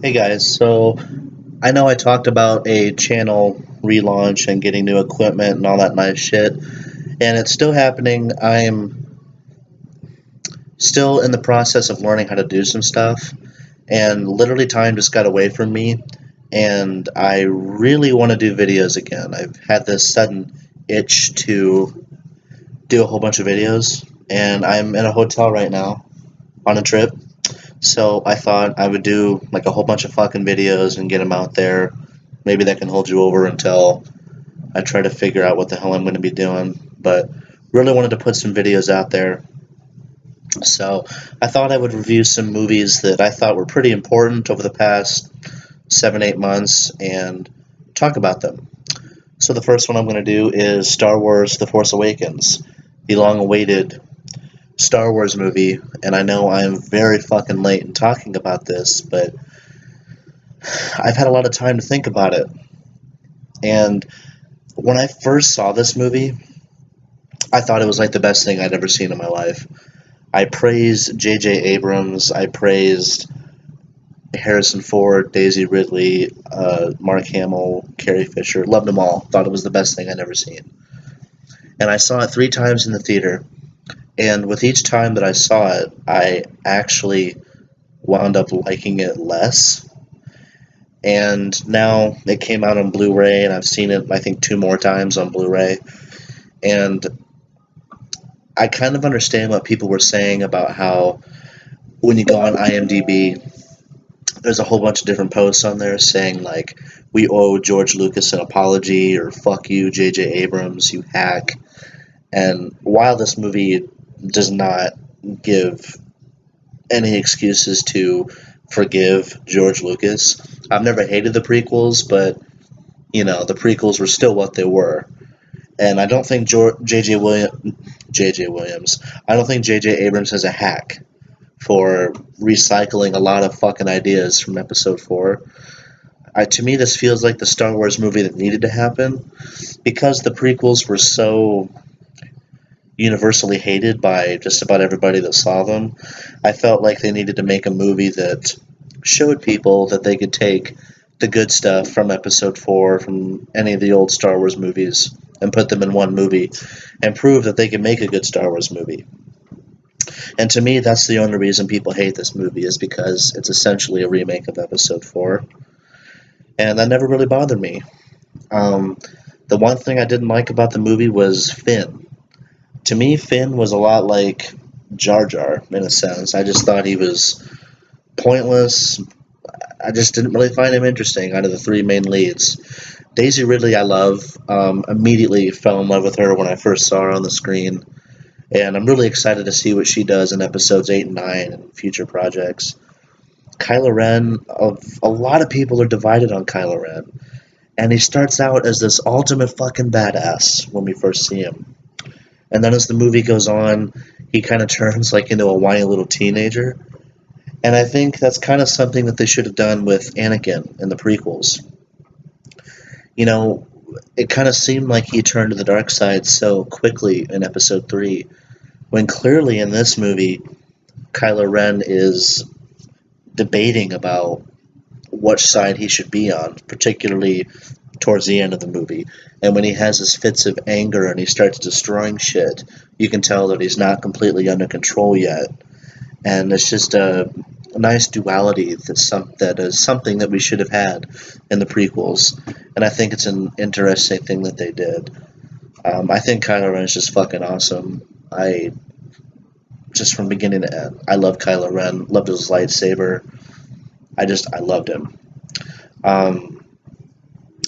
Hey guys, so I know I talked about a channel relaunch and getting new equipment and all that nice shit, and it's still happening. I'm still in the process of learning how to do some stuff, and literally time just got away from me, and I really want to do videos again. I've had this sudden itch to do a whole bunch of videos, and I'm in a hotel right now on a trip. So I thought I would do like a whole bunch of fucking videos and get them out there. Maybe that can hold you over until I try to figure out what the hell I'm going to be doing. But really wanted to put some videos out there. So I thought I would review some movies that I thought were pretty important over the past 7, 8 months and talk about them. So the first one I'm going to do is Star Wars The Force Awakens, the long awaited Star Wars movie, and I know I'm very fucking late in talking about this, but I've had a lot of time to think about it. And when I first saw this movie, I thought it was like the best thing I'd ever seen in my life. I praised J.J. Abrams, I praised Harrison Ford, Daisy Ridley, Mark Hamill, Carrie Fisher, loved them all. Thought it was the best thing I'd ever seen. And I saw it 3 times in the theater, and with each time that I saw it, I actually wound up liking it less. And now it came out on Blu-ray, and I've seen it, I think, 2 more times on Blu-ray. And I kind of understand what people were saying about how when you go on IMDb, there's a whole bunch of different posts on there saying, like, we owe George Lucas an apology, or fuck you, J.J. Abrams, you hack. And while this movie does not give any excuses to forgive George Lucas, I've never hated the prequels, but the prequels were still what they were. And I don't think J.J. Williams, I don't think J.J. Abrams has a hack for recycling a lot of fucking ideas from Episode 4. To me, this feels like the Star Wars movie that needed to happen because the prequels were so universally hated by just about everybody that saw them. I felt like they needed to make a movie that showed people that they could take the good stuff from Episode 4, from any of the old Star Wars movies, and put them in one movie and prove that they can make a good Star Wars movie. And to me, that's the only reason people hate this movie, is because it's essentially a remake of Episode 4. And that never really bothered me. The one thing I didn't like about the movie was Finn. To me, Finn was a lot like Jar Jar, in a sense. I just thought he was pointless. I just didn't really find him interesting out of the 3 main leads. Daisy Ridley I love. Immediately fell in love with her when I first saw her on the screen. And I'm really excited to see what she does in episodes 8 and 9 and future projects. Kylo Ren, a lot of people are divided on Kylo Ren. And he starts out as this ultimate fucking badass when we first see him. And then as the movie goes on, he kind of turns like into a whiny little teenager. And I think that's kind of something that they should have done with Anakin in the prequels. It kind of seemed like he turned to the dark side so quickly in Episode 3, when clearly in this movie, Kylo Ren is debating about which side he should be on, particularly towards the end of the movie. And when he has his fits of anger and he starts destroying shit, you can tell that he's not completely under control yet. And it's just a nice duality that is something that we should have had in the prequels. And I think it's an interesting thing that they did. I think Kylo Ren is just fucking awesome. Just from beginning to end, I love Kylo Ren. Loved his lightsaber. I loved him.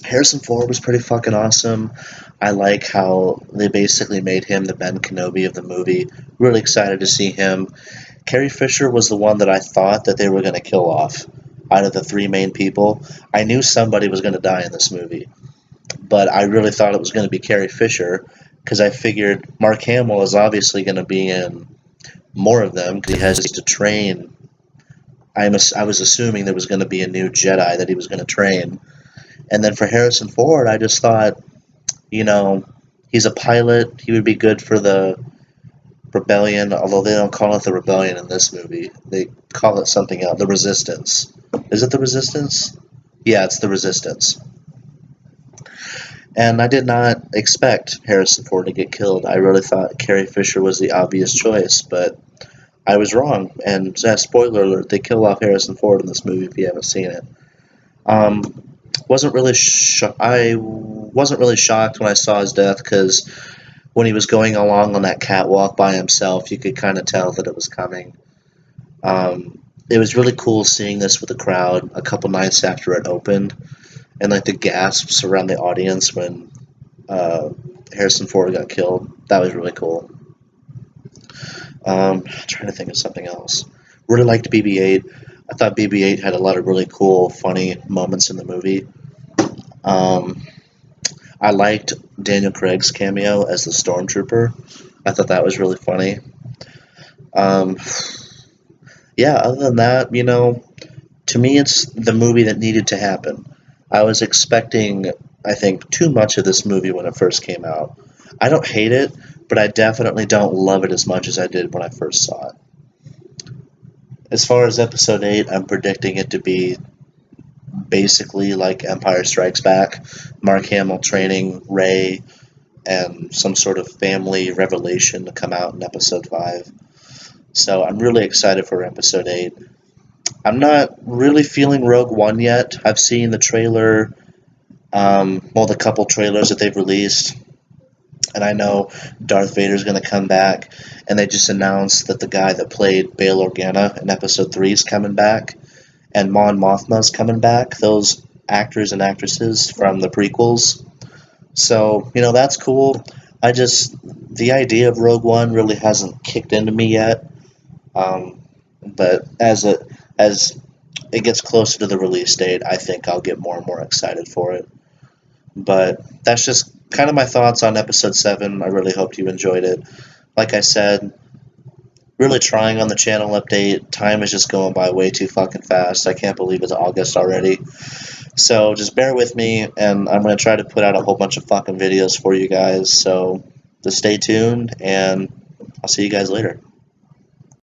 Harrison Ford was pretty fucking awesome. I like how they basically made him the Ben Kenobi of the movie. Really excited to see him. Carrie Fisher was the one that I thought that they were going to kill off out of the 3 main people. I knew somebody was going to die in this movie, but I really thought it was going to be Carrie Fisher because I figured Mark Hamill is obviously going to be in more of them because he has to train. I was assuming there was going to be a new Jedi that he was going to train. And then for Harrison Ford, I just thought, he's a pilot. He would be good for the Rebellion, although they don't call it the Rebellion in this movie. They call it something else, the Resistance. Is it the Resistance? Yeah, it's the Resistance. And I did not expect Harrison Ford to get killed. I really thought Carrie Fisher was the obvious choice, but I was wrong. And spoiler alert, they kill off Harrison Ford in this movie if you haven't seen it. I wasn't really shocked when I saw his death, because when he was going along on that catwalk by himself, you could kind of tell that it was coming. It was really cool seeing this with the crowd a couple nights after it opened, and like the gasps around the audience when Harrison Ford got killed. That was really cool. Trying to think of something else. Really liked BB-8. I thought BB-8 had a lot of really cool, funny moments in the movie. I liked Daniel Craig's cameo as the Stormtrooper. I thought that was really funny. Yeah, other than that, to me it's the movie that needed to happen. I was expecting, I think, too much of this movie when it first came out. I don't hate it, but I definitely don't love it as much as I did when I first saw it. As far as Episode 8, I'm predicting it to be basically like Empire Strikes Back. Mark Hamill training Rey, and some sort of family revelation to come out in Episode 5. So I'm really excited for Episode 8. I'm not really feeling Rogue One yet. I've seen the trailer, the couple trailers that they've released, and I know Darth Vader's going to come back, and they just announced that the guy that played Bail Organa in Episode 3 is coming back, and Mon Mothma's coming back, those actors and actresses from the prequels. So, that's cool. The idea of Rogue One really hasn't kicked into me yet, but as it gets closer to the release date, I think I'll get more and more excited for it. But that's just kind of my thoughts on Episode 7. I really hope you enjoyed it. Like I said, really trying on the channel update. Time is just going by way too fucking fast. I can't believe it's August already. So just bear with me, and I'm going to try to put out a whole bunch of fucking videos for you guys. So just stay tuned, and I'll see you guys later.